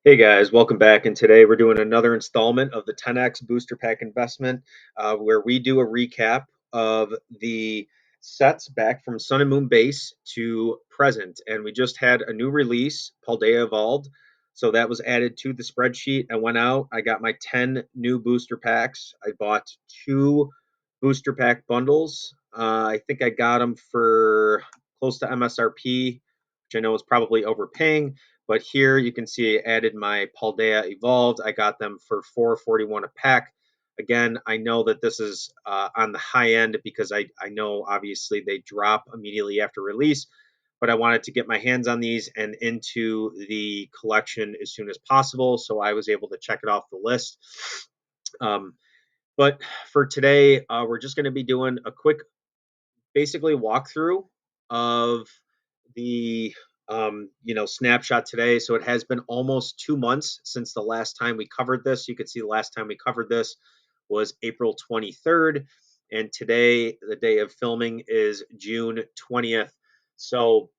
Hey guys, welcome back. And today we're doing another installment of the 10x Booster Pack investment, where we do a recap of the sets back from Sun and Moon base to present. And we just had a new release, Paldea Evolved. So that was added to the spreadsheet. I went out, I got my 10 new booster packs. I bought two booster pack bundles. I think I got them for close to MSRP, which I know is probably overpaying. But here you can see I added my Paldea Evolved. I got them for $4.41 a pack. Again, I know that this is on the high end because I know obviously they drop immediately after release, but I wanted to get my hands on these and into the collection as soon as possible. So I was able to check it off the list. Um, but for today, we're just going to be doing a quick basically walkthrough of the snapshot today. So it has been almost 2 months since the last time we covered this. You could see the last time we covered this was April 23rd, and today, the day of filming, is June 20th. So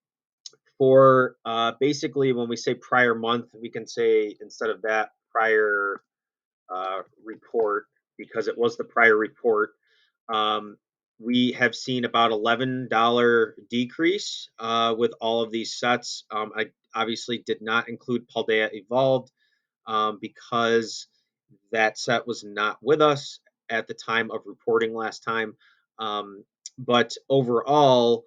for basically when we say prior month, we can say instead of that prior report, because it was the prior report. Um, we have seen about $11 decrease with all of these sets. I obviously did not include Paldea Evolved because that set was not with us at the time of reporting last time. But overall,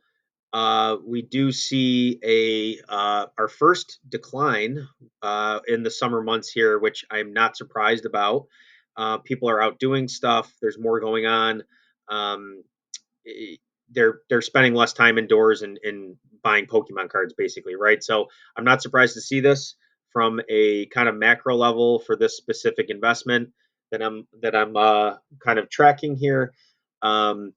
we do see our first decline in the summer months here, which I'm not surprised about. People are out doing stuff. There's more going on. Um, they're spending less time indoors and buying Pokemon cards, basically, right? So I'm not surprised to see this from a kind of macro level for this specific investment that I'm kind of tracking here. Um,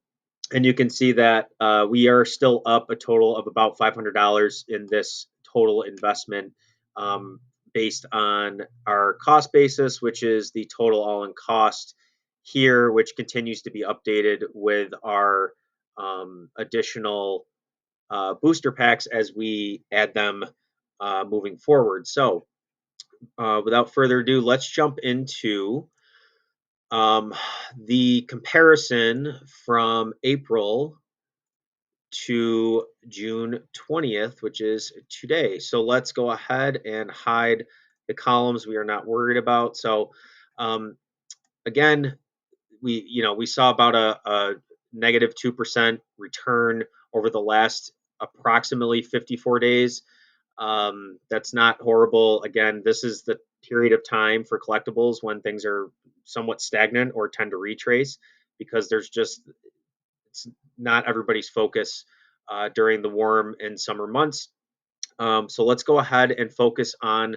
and you can see that we are still up a total of about $500 in this total investment, um, based on our cost basis, which is the total all-in cost here, which continues to be updated with our additional booster packs as we add them moving forward. So without further ado, let's jump into um, the comparison from April to June 20th, which is today. So let's go ahead and hide the columns we are not worried about. So um, again, we saw about a negative 2% return over the last approximately 54 days. That's not horrible. Again, this is the period of time for collectibles when things are somewhat stagnant or tend to retrace because there's just it's not everybody's focus during the warm and summer months. So let's go ahead and focus on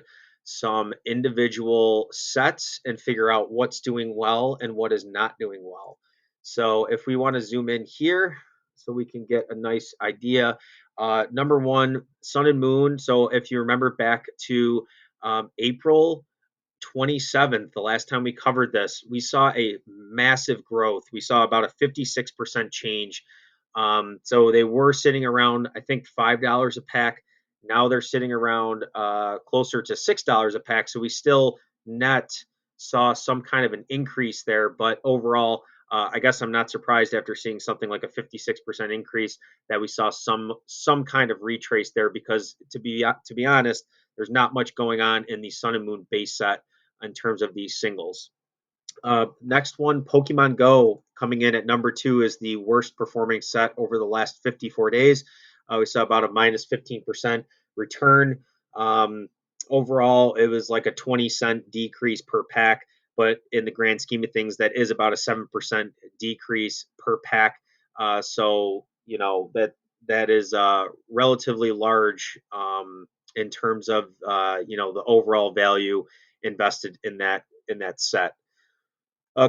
some individual sets and figure out what's doing well and what is not doing well. So if we want to zoom in here so we can get a nice idea. Number one, Sun and Moon. So if you remember back to April 27th, the last time we covered this, we saw a massive growth. We saw about a 56% change. So they were sitting around, I think, $5 a pack. Now they're sitting around closer to $6 a pack. So we still net saw some kind of an increase there. But overall, I guess I'm not surprised after seeing something like a 56% increase that we saw some kind of retrace there because to be honest, there's not much going on in the Sun and Moon base set in terms of these singles. Next one, Pokemon Go, coming in at number two, is the worst performing set over the last 54 days. We saw about a minus 15% return. Um, Overall, it was like a 20-cent decrease per pack, but in the grand scheme of things, that is about a 7% decrease per pack. So that is relatively large in terms of the overall value invested in that set.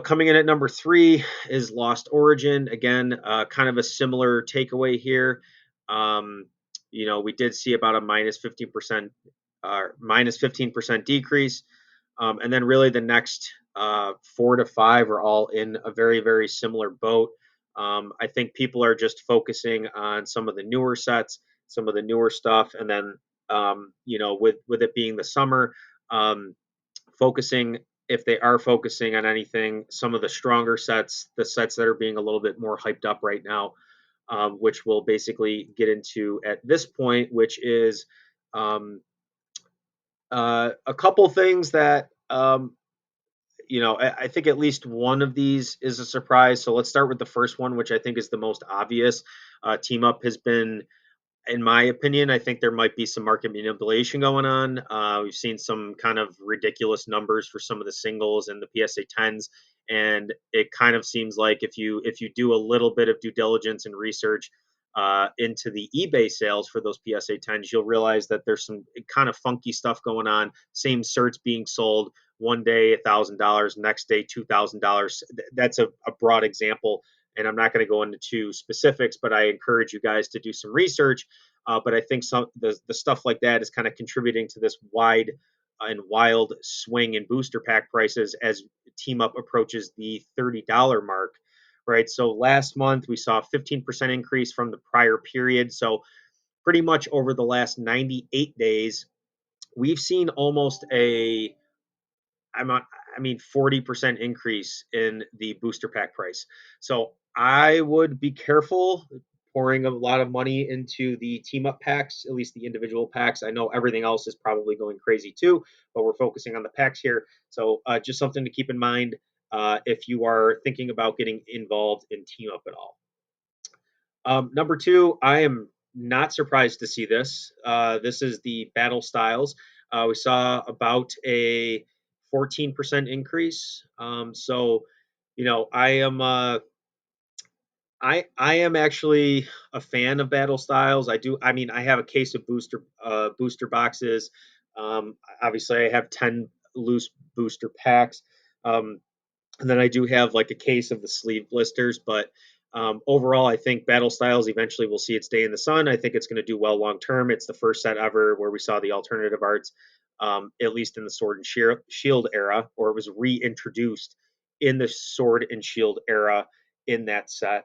Coming in at number three is Lost Origin. Again, kind of a similar takeaway here. Um, we did see about a minus 15% decrease. And then really the next 4 to 5 are all in a very, very similar boat. I think people are just focusing on some of the newer sets, some of the newer stuff. And then, with it being the summer, um, focusing, if they are focusing on anything, some of the stronger sets, the sets that are being a little bit more hyped up right now, which we'll basically get into at this point, which is um, a couple things that I think at least one of these is a surprise. So let's start with the first one, which I think is the most obvious. Team Up has been, in my opinion, I think there might be some market manipulation going on. We've seen some kind of ridiculous numbers for some of the singles and the PSA 10s, and it kind of seems like if you do a little bit of due diligence and research into the eBay sales for those PSA 10s, you'll realize that there's some kind of funky stuff going on. Same certs being sold one day $1,000, next day $2,000. That's a broad example, and I'm not going to go into specifics, but I encourage you guys to do some research. But I think some the stuff like that is kind of contributing to this wide and wild swing in booster pack prices as Team Up approaches the $30 mark. Right. So last month we saw a 15% increase from the prior period. So pretty much over the last 98 days, we've seen almost I mean, 40% increase in the booster pack price. So I would be careful pouring a lot of money into the team up packs, at least the individual packs. I know everything else is probably going crazy too, but we're focusing on the packs here. So just something to keep in mind if you are thinking about getting involved in team up at all. Number two, I am not surprised to see this. This is the battle styles. We saw about a 14% increase. I am I am actually a fan of battle styles. I mean, I have a case of booster boxes. Obviously, I have 10 loose booster packs. Um, and then I do have like a case of the sleeve blisters, but overall, I think Battle Styles eventually will see its day in the sun. I think it's going to do well long term. It's the first set ever where we saw the alternative arts, at least in the Sword and Shield era, or it was reintroduced in the Sword and Shield era in that set.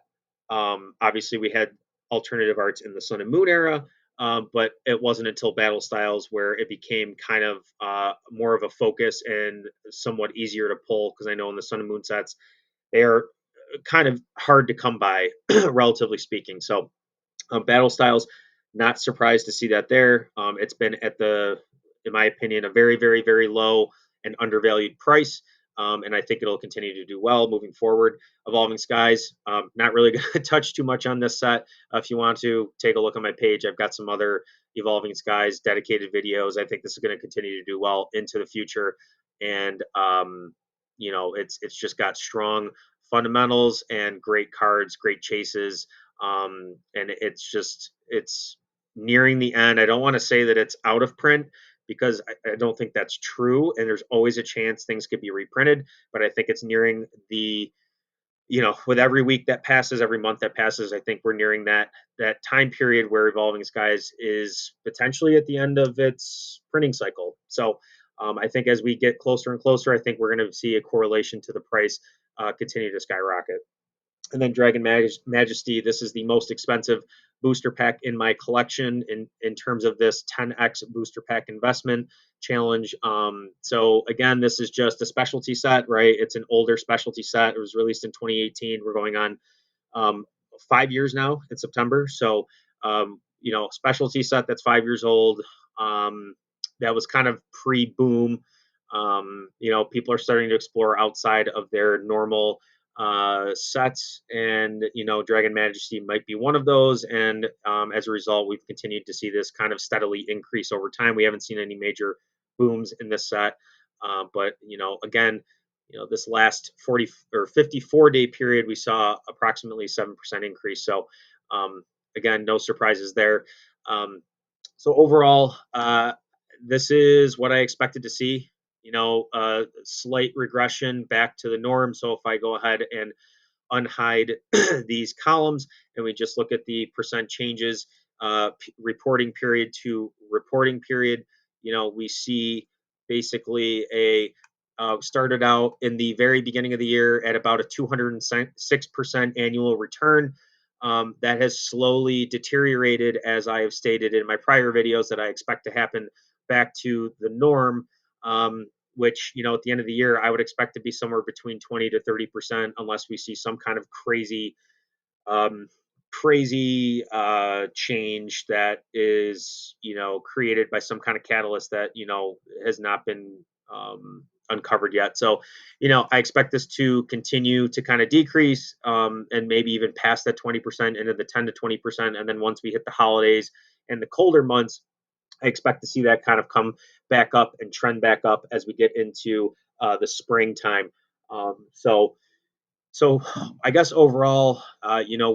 Obviously, we had alternative arts in the Sun and Moon era, but it wasn't until Battle Styles where it became kind of more of a focus and somewhat easier to pull, because I know in the Sun and Moon sets they are kind of hard to come by, relatively speaking. So Battle Styles, not surprised to see that there. It's been at in my opinion, a very, very, very low and undervalued price. And I think it'll continue to do well moving forward. Evolving Skies, not really going to touch too much on this set. If you want to take a look on my page, I've got some other Evolving Skies dedicated videos. I think this is going to continue to do well into the future. And, it's just got strong fundamentals and great cards, great chases. And it's nearing the end. I don't want to say that it's out of print, because I don't think that's true. And there's always a chance things could be reprinted, but I think it's nearing with every week that passes, every month that passes, I think we're nearing that time period where Evolving Skies is potentially at the end of its printing cycle. So I think as we get closer and closer, I think we're going to see a correlation to the price continue to skyrocket. And then Dragon Majesty, this is the most expensive booster pack in my collection in terms of this 10x booster pack investment challenge. So again, this is just a specialty set, right? It's an older specialty set. It was released in 2018. We're going on 5 years now in September. So, specialty set that's 5 years old. That was kind of pre-boom. People are starting to explore outside of their normal sets, and Dragon Majesty might be one of those. And as a result, we've continued to see this kind of steadily increase over time. We haven't seen any major booms in this set, but again, this last 40 or 54-day period, we saw approximately 7% increase. So again, no surprises there. So overall, this is what I expected to see. A slight regression back to the norm. So if I go ahead and unhide these columns and we just look at the percent changes, reporting period to reporting period, we see basically started out in the very beginning of the year at about a 206% annual return. That has slowly deteriorated, as I have stated in my prior videos, that I expect to happen back to the norm which, at the end of the year, I would expect to be somewhere between 20 to 30%, unless we see some kind of um, crazy change that is, created by some kind of catalyst that, has not been uncovered yet. So, I expect this to continue to kind of decrease, and maybe even past that 20% into the 10 to 20%. And then once we hit the holidays and the colder months, I expect to see that kind of come back up and trend back up as we get into the springtime. So I guess overall,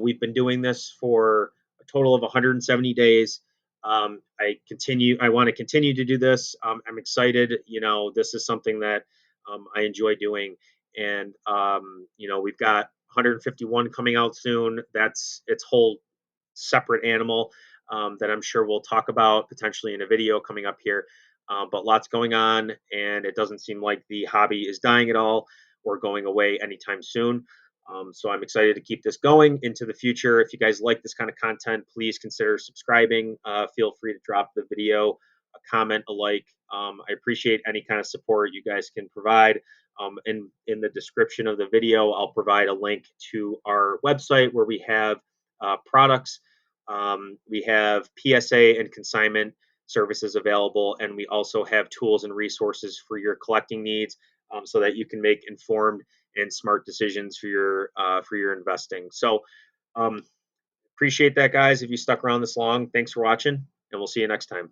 we've been doing this for a total of 170 days. I want to continue to do this. I'm excited. This is something that I enjoy doing, and we've got 151 coming out soon. That's its whole separate animal that I'm sure we'll talk about potentially in a video coming up here. But lots going on, and it doesn't seem like the hobby is dying at all or going away anytime soon. So I'm excited to keep this going into the future. If you guys like this kind of content, please consider subscribing. Feel free to drop the video a comment, a like. I appreciate any kind of support you guys can provide. In the description of the video, I'll provide a link to our website where we have products. We have PSA and consignment services available, and we also have tools and resources for your collecting needs, so that you can make informed and smart decisions for your investing. So appreciate that, guys. If you stuck around this long, thanks for watching, and we'll see you next time.